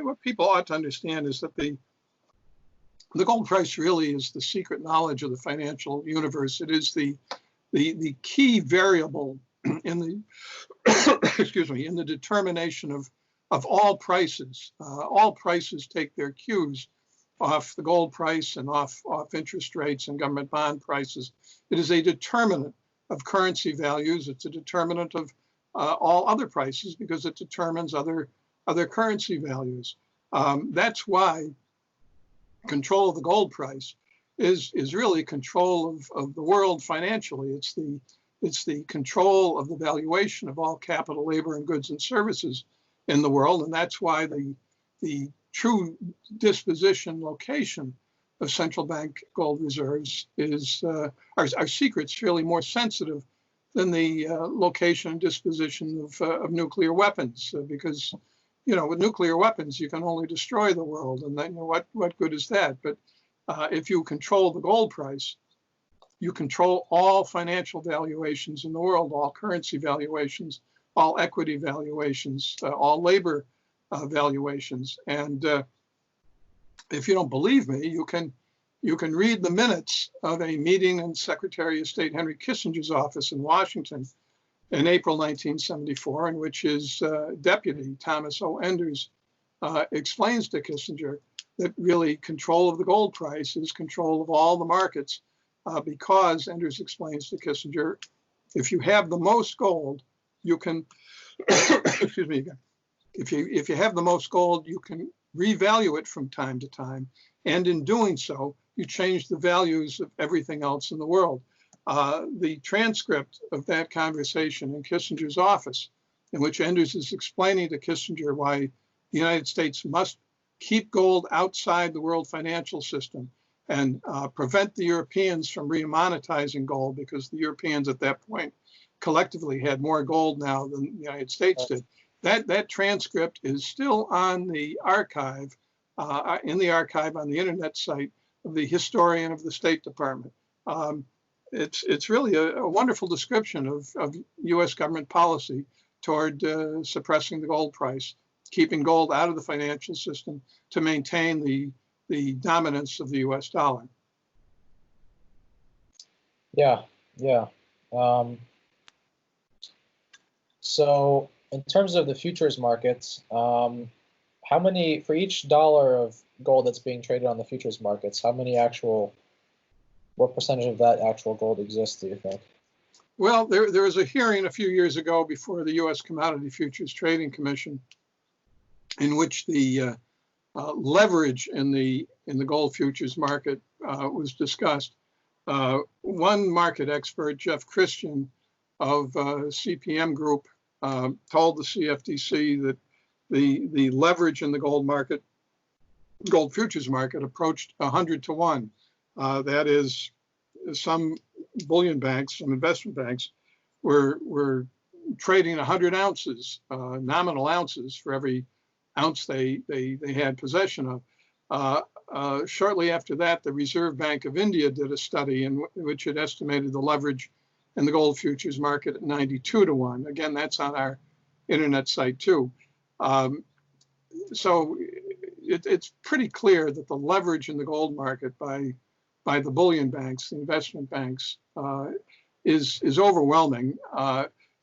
what people ought to understand is that the gold price really is the secret knowledge of the financial universe. It is the key variable in the excuse me, in the determination of all prices. All prices take their cues off the gold price and off interest rates and government bond prices. It is a determinant of currency values. It's a determinant of all other prices because it determines other currency values. That's why control of the gold price is really control of the world financially. It's the control of the valuation of all capital, labor, and goods and services in the world, and that's why the true disposition location of central bank gold reserves is our secret's really more sensitive than the location and disposition of nuclear weapons, because with nuclear weapons you can only destroy the world, and then what good is that? But if you control the gold price, you control all financial valuations in the world, all currency valuations, all equity valuations, all labor valuations. And if you don't believe me, you can read the minutes of a meeting in Secretary of State Henry Kissinger's office in Washington in April 1974, in which his deputy, Thomas O. Enders, explains to Kissinger that really control of the gold price is control of all the markets, because Enders explains to Kissinger, if you have the most gold, you can, excuse me again, if you have the most gold, you can revalue it from time to time, and in doing so, you change the values of everything else in the world. The transcript of that conversation in Kissinger's office, in which Enders is explaining to Kissinger why the United States must keep gold outside the world financial system and prevent the Europeans from remonetizing gold, because the Europeans at that point collectively had more gold now than the United States did. That transcript is still on the archive, in the archive on the internet site of the historian of the State Department. It's really a wonderful description of U.S. government policy toward suppressing the gold price, keeping gold out of the financial system to maintain the dominance of the U.S. dollar. Yeah. So in terms of the futures markets, how many, for each dollar of gold that's being traded on the futures markets, what percentage of that actual gold exists, do you think? Well, there was a hearing a few years ago before the U.S. Commodity Futures Trading Commission, in which the leverage in the gold futures market was discussed. One market expert, Jeff Christian of CPM Group, told the CFTC that the leverage in the gold futures market approached 100 to 1. That is, some bullion banks, some investment banks, were trading 100 ounces, nominal ounces, for every ounce they had possession of. Shortly after that, the Reserve Bank of India did a study in which it estimated the leverage in the gold futures market at 92 to 1. Again, that's on our internet site too. So it's pretty clear that the leverage in the gold market by the bullion banks, the investment banks, is overwhelming.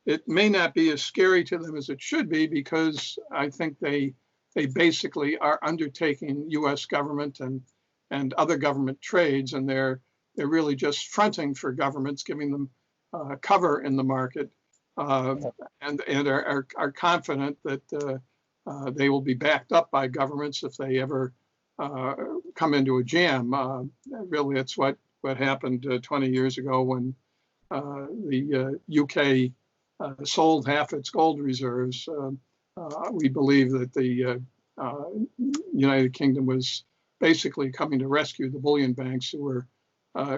It may not be as scary to them as it should be, because I think they basically are undertaking U.S. government and other government trades, and they're really just fronting for governments, giving them cover in the market, and are confident that they will be backed up by governments if they ever come into a jam. Really, it's what happened 20 years ago when the UK sold half its gold reserves. We believe that the United Kingdom was basically coming to rescue the bullion banks, who were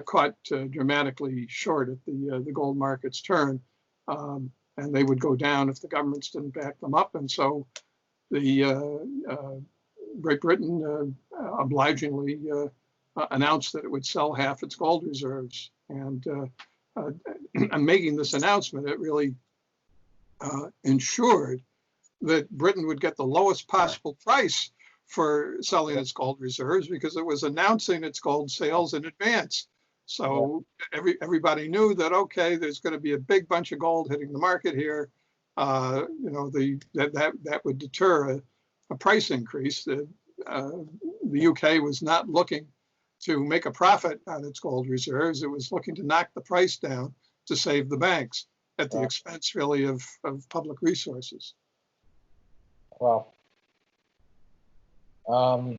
caught dramatically short at the gold market's turn, and they would go down if the governments didn't back them up. And so the Great Britain obligingly announced that it would sell half its gold reserves. And making this announcement, it really ensured that Britain would get the lowest possible price for selling its gold reserves because it was announcing its gold sales in advance. So everybody knew that, okay, there's going to be a big bunch of gold hitting the market here. That would deter a price increase. The UK was not looking to make a profit on its gold reserves. It was looking to knock the price down to save the banks at the expense, really, of public resources. Wow.